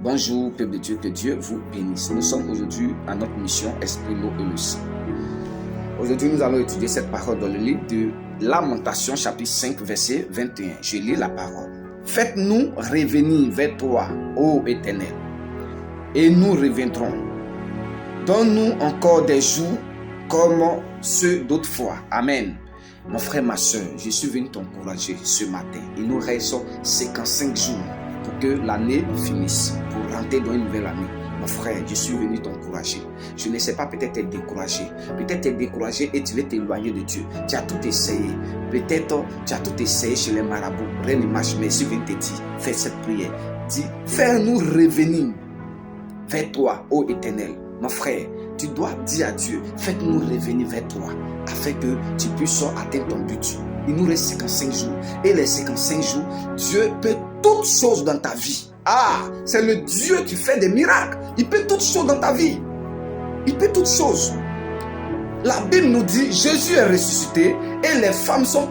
Bonjour, peuple de Dieu, que Dieu vous bénisse. Nous sommes aujourd'hui à notre mission Esprit, l'eau et le sang. Aujourd'hui, nous allons étudier cette parole dans le livre de Lamentation, chapitre 5, verset 21. Je lis la parole. Faites-nous revenir vers toi, ô Éternel, et nous reviendrons. Donne-nous encore des jours comme ceux d'autrefois. Amen. Mon frère, ma soeur, je suis venu t'encourager ce matin. Il nous reste 55 jours pour que l'année finisse, pour rentrer dans une nouvelle année. Mon frère, je suis venu t'encourager. Je ne sais pas, peut-être t'es découragé. Peut-être t'es découragé et tu veux t'éloigner de Dieu. Tu as tout essayé. Peut-être tu as tout essayé chez les marabouts. Rien ne marche, mais je viens te dire, fais cette prière. Dis, fais-nous revenir vers toi, ô Éternel. Mon frère, tu dois dire à Dieu, faites-nous revenir vers toi, afin que tu puisses atteindre ton but. Il nous reste 55 jours. Et les 55 jours, Dieu peut toutes choses dans ta vie. Ah, c'est le Dieu qui fait des miracles. Il peut toutes choses dans ta vie. Il peut toutes choses. La Bible nous dit, Jésus est ressuscité et les femmes sont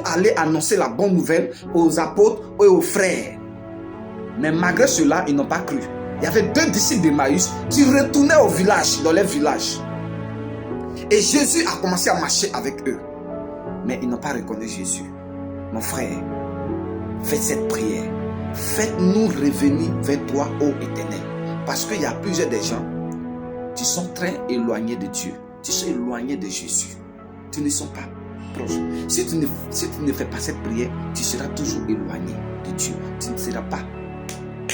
allées annoncer la bonne nouvelle aux apôtres et aux frères. Mais malgré cela, ils n'ont pas cru. Il y avait 2 disciples d'Emmaüs qui retournaient au village, dans leur village. Et Jésus a commencé à marcher avec eux. Mais ils n'ont pas reconnu Jésus. Mon frère, faites cette prière. Faites-nous revenir vers toi, ô Éternel. Parce qu'il y a plusieurs des gens qui sont très éloignés de Dieu. Tu sont éloignés de Jésus. Tu ne sont pas proches. Si tu ne fais pas cette prière, tu seras toujours éloigné de Dieu. Tu ne seras pas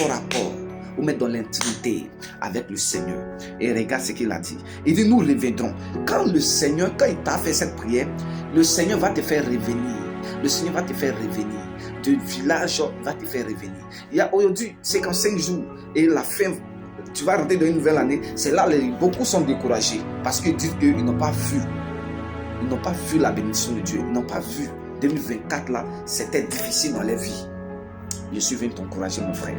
au rapport ou mettre dans l'intimité avec le Seigneur. Et regarde ce qu'il a dit. Il dit, nous reviendrons. Quand il t'a fait cette prière, le Seigneur va te faire revenir. Le Seigneur va te faire revenir. De village va te faire revenir. Il y a aujourd'hui 55 jours et la fin, tu vas rentrer dans une nouvelle année. C'est là que beaucoup sont découragés parce qu'ils disent qu'ils n'ont pas vu. Ils n'ont pas vu la bénédiction de Dieu. Ils n'ont pas vu. 2024 là, c'était difficile dans leur vie. Je suis venu t'encourager, mon frère.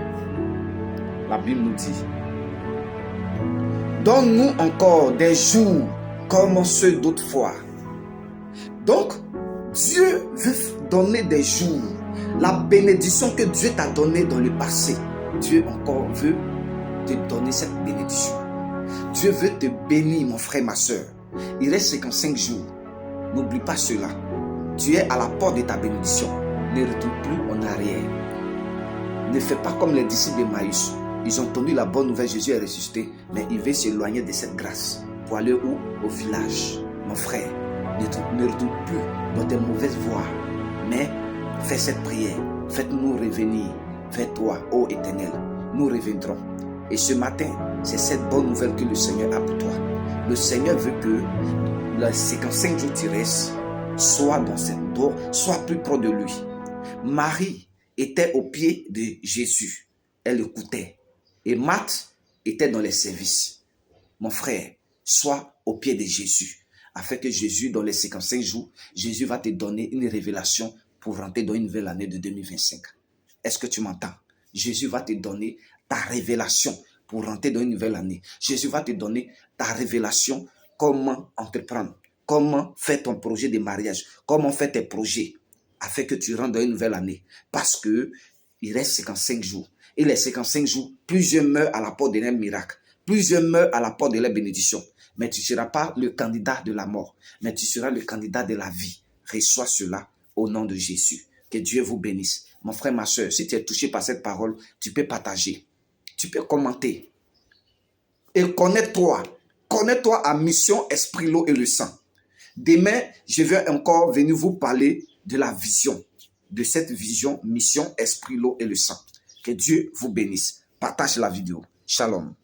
La Bible nous dit, donne-nous encore des jours comme ceux d'autrefois. Donc, Dieu veut donner des jours. La bénédiction que Dieu t'a donnée dans le passé, Dieu encore veut te donner cette bénédiction. Dieu veut te bénir, mon frère, ma soeur. Il reste 55 jours. N'oublie pas cela. Tu es à la porte de ta bénédiction. Ne retourne plus en arrière. Ne fais pas comme les disciples d'Emmaüs. Ils ont entendu la bonne nouvelle, Jésus est ressuscité, mais ils veulent s'éloigner de cette grâce. Pour aller où? Au village. Mon frère, ne retourne plus dans tes mauvaises voies, mais fais cette prière. Faites-nous revenir vers toi, ô Éternel. Nous reviendrons. Et ce matin, c'est cette bonne nouvelle que le Seigneur a pour toi. Le Seigneur veut que les 55 jours qui restent soient dans cette door, soient plus proche de lui. Marie était au pied de Jésus. Elle écoutait. Et Marthe était dans les services. Mon frère, sois au pied de Jésus. Afin que Jésus, dans les 55 jours, Jésus va te donner une révélation pour rentrer dans une nouvelle année de 2025. Est-ce que tu m'entends? Jésus va te donner ta révélation pour rentrer dans une nouvelle année. Jésus va te donner ta révélation, comment entreprendre, comment faire ton projet de mariage, comment faire tes projets, afin que tu rentres dans une nouvelle année. Parce que il reste 55 jours. Et les 55 jours, plusieurs meurent à la porte de leur miracle. Plusieurs meurent à la porte de leur bénédiction. Mais tu ne seras pas le candidat de la mort, mais tu seras le candidat de la vie. Reçois cela au nom de Jésus. Que Dieu vous bénisse. Mon frère, ma soeur, si tu es touché par cette parole, tu peux partager. Tu peux commenter. Et connais-toi. Connais-toi à mission Esprit, l'eau et le sang. Demain, je vais encore venir vous parler de la vision. De cette vision, mission Esprit, l'eau et le sang. Que Dieu vous bénisse. Partage la vidéo. Shalom.